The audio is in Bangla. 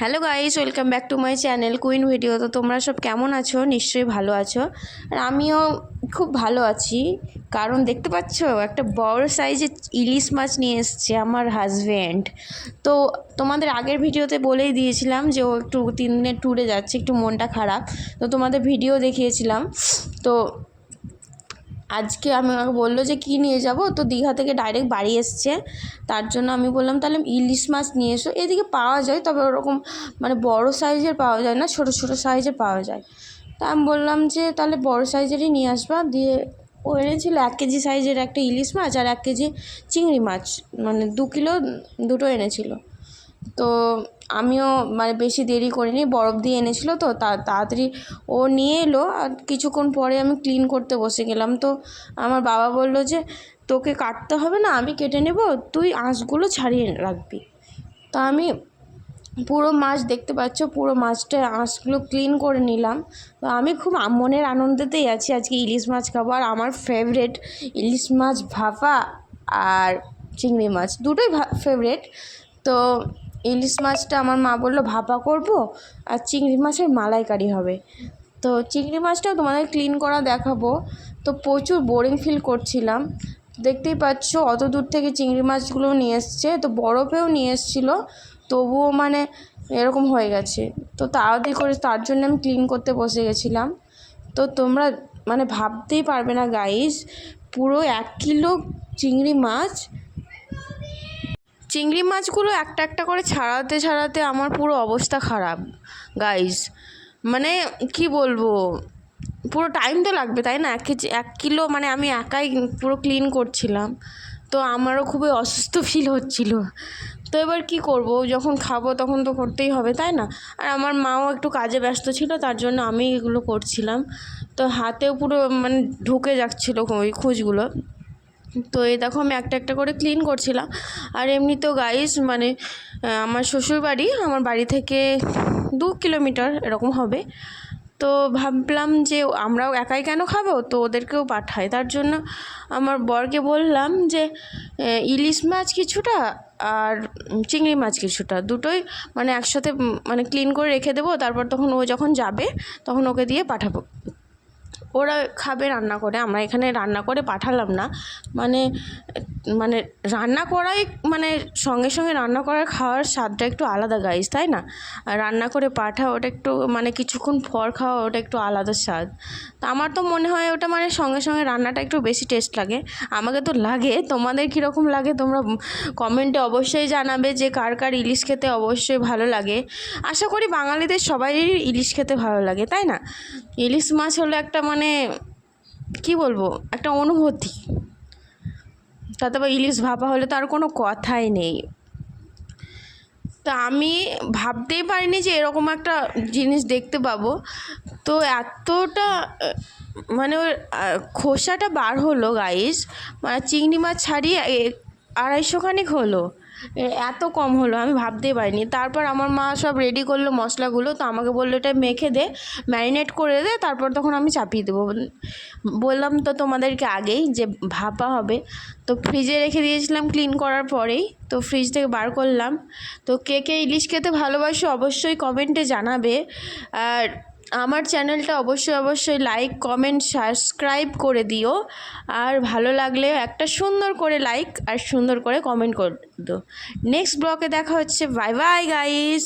Hello guys, welcome back to my channel queen video. তো তোমরা সব কেমন আছো? নিশ্চয়ই ভালো আছো। আর আমিও খুব ভালো আছি, কারণ দেখতে পাচ্ছ একটা বড় সাইজের ইলিশ মাছ নিয়ে এসছে আমার হাজব্যান্ড। তো তোমাদের আগের ভিডিওতে বলেই দিয়েছিলাম যে ও একটু 3 দিনের ট্যুরে যাচ্ছে, একটু মনটা খারাপ। তো তোমাদের ভিডিও দেখিয়েছিলাম। তো আজকে আমাকে বললো যে কী নিয়ে যাব, তো দীঘা থেকে ডাইরেক্ট বাড়ি এসছে। তার জন্য আমি বললাম তাহলে ইলিশ মাছ নিয়ে এসো। এদিকে পাওয়া যায়, তবে ওরকম মানে বড় সাইজের পাওয়া যায় না, ছোট ছোট সাইজের পাওয়া যায়। তা আমি বললাম যে তাহলে বড় সাইজেরই নিয়ে আসবা। দিয়ে ও এনেছিল 1 কেজি সাইজের একটা ইলিশ মাছ আর 1 কেজি চিংড়ি মাছ, মানে 2 কিলো দুটো এনেছিল। তো আমিও মানে বেশি দেরি করিনি, বরফ দিয়ে এনেছিল তো তাড়াতাড়ি ও নিয়ে এলো। আর কিছুক্ষণ পরে আমি ক্লিন করতে বসে গেলাম। তো আমার বাবা বলল যে তোকে কাটতে হবে না, আমি কেটে নেব, তুই আঁশগুলো ছাড়িয়ে রাখবি। তা আমি পুরো মাছ দেখতে পাচ্ছ, পুরো মাছটা আঁশগুলো ক্লিন করে নিলাম। তো আমি খুব মনের আনন্দেতেই আছি, আজকে ইলিশ মাছ খাবো। আর আমার ফেভারেট ইলিশ মাছ ভাপা আর চিংড়ি মাছ দুটোই ফেভারেট। তো ইলিশ মাছটা আমার মা বললো ভাপা করব, আর চিংড়ি মাছের মালাইকারি হবে। তো চিংড়ি মাছটাও তোমাদের ক্লিন করা দেখাবো। তো প্রচুর বোরিং ফিল করছিলাম, দেখতেই পাচ্ছ অত দূর থেকে চিংড়ি মাছগুলো নিয়ে এসছে, তো বরফেও নিয়ে এসেছিলো, তবুও মানে এরকম হয়ে গেছে। তো তাড়াতাড়ি করে তার জন্য আমি ক্লিন করতে বসে গেছিলাম। তো তোমরা মানে ভাবতেই পারবে না গাইস, পুরো 1 কিলো চিংড়ি মাছগুলো একটা একটা করে ছাড়াতে ছাড়াতে আমার পুরো অবস্থা খারাপ গাইস। মানে কি বলবো, পুরো টাইম তো লাগবে তাই না? 1 কিলো মানে আমি একাই পুরো ক্লিন করছিলাম, তো আমারও খুবই অসুস্থ ফিল হচ্ছিল। তো এবার কি করব, যখন খাবো তখন তো করতেই হবে তাই না? আর আমার মাও একটু কাজে ব্যস্ত ছিল, তার জন্য আমি এগুলো করছিলাম। তো হাতেও পুরো মানে ঢুকে যাচ্ছিলো ওই খোঁজগুলো। তো এই দেখো আমি একটা একটা করে ক্লিন করছিলাম। আর এমনিতেও গাইস মানে আমার শ্বশুরবাড়ি আমার বাড়ি থেকে 2 কিলোমিটার এরকম হবে। তো ভাবলাম যে আমরাও একাই কেন খাবো, তো ওদেরকেও পাঠাই। তার জন্য আমার বরকে বললাম যে ইলিশ মাছ কিছুটা আর চিংড়ি মাছ কিছুটা, দুটোই মানে একসাথে মানে ক্লিন করে রেখে দেবো। তারপর তখন ও যখন যাবে তখন ওকে দিয়ে পাঠাবো, ওরা খাবে রান্না করে। আমরা এখানে রান্না করে পাঠালাম না, মানে মানে রান্না করাই মানে সঙ্গে সঙ্গে রান্না করার খাওয়ার স্বাদটা একটু আলাদা গাইস, তাই না? আর রান্না করে পাঠাও ওটা একটু মানে কিছুক্ষণ পর খাওয়া ওটা একটু আলাদা স্বাদ। তা আমার তো মনে হয় ওটা মানে সঙ্গে সঙ্গে রান্নাটা একটু বেশি টেস্ট লাগে। আমাকে তো লাগে, তোমাদের কীরকম লাগে তোমরা কমেন্টে অবশ্যই জানাবে যে কার কার ইলিশ খেতে অবশ্যই ভালো লাগে। আশা করি বাঙালিদের সবারই ইলিশ খেতে ভালো লাগে, তাই না? ইলিশ মাছ হলো একটা মানে কি বলবো, একটা অনুভূতি। তাতে আবার ইলিশ ভাপা হলে তো আর কোনো কথাই নেই। তা আমি ভাবতেই পারিনি যে এরকম একটা জিনিস দেখতে পাবো। তো এতটা মানে ওর খোসাটা বার হলো গাইস, মানে চিংড়ি মাছ ছাড়িয়ে 250 খানিক হলো, এত কম হলো আমি ভাবতেই পারিনি। তারপর আমার মা সব রেডি করলো মশলাগুলো, তো আমাকে বললো এটা মেখে দে, ম্যারিনেট করে দে, তারপর তখন আমি চাপিয়ে দেবো। বললাম তো তোমাদেরকে আগেই যে ভাপা হবে। তো ফ্রিজে রেখে দিয়েছিলাম ক্লিন করার পরেই, তো ফ্রিজ থেকে বার করলাম। তো কে কে ইলিশ খেতে ভালোবাসো অবশ্যই কমেন্টে জানাবে। আর আমার চ্যানেলটা অবশ্যই লাইক কমেন্ট সাবস্ক্রাইব করে দিও। আর ভালো লাগলে একটা সুন্দর করে লাইক আর সুন্দর করে কমেন্ট করে দিও। নেক্সট ব্লগে দেখা হচ্ছে। Bye bye guys.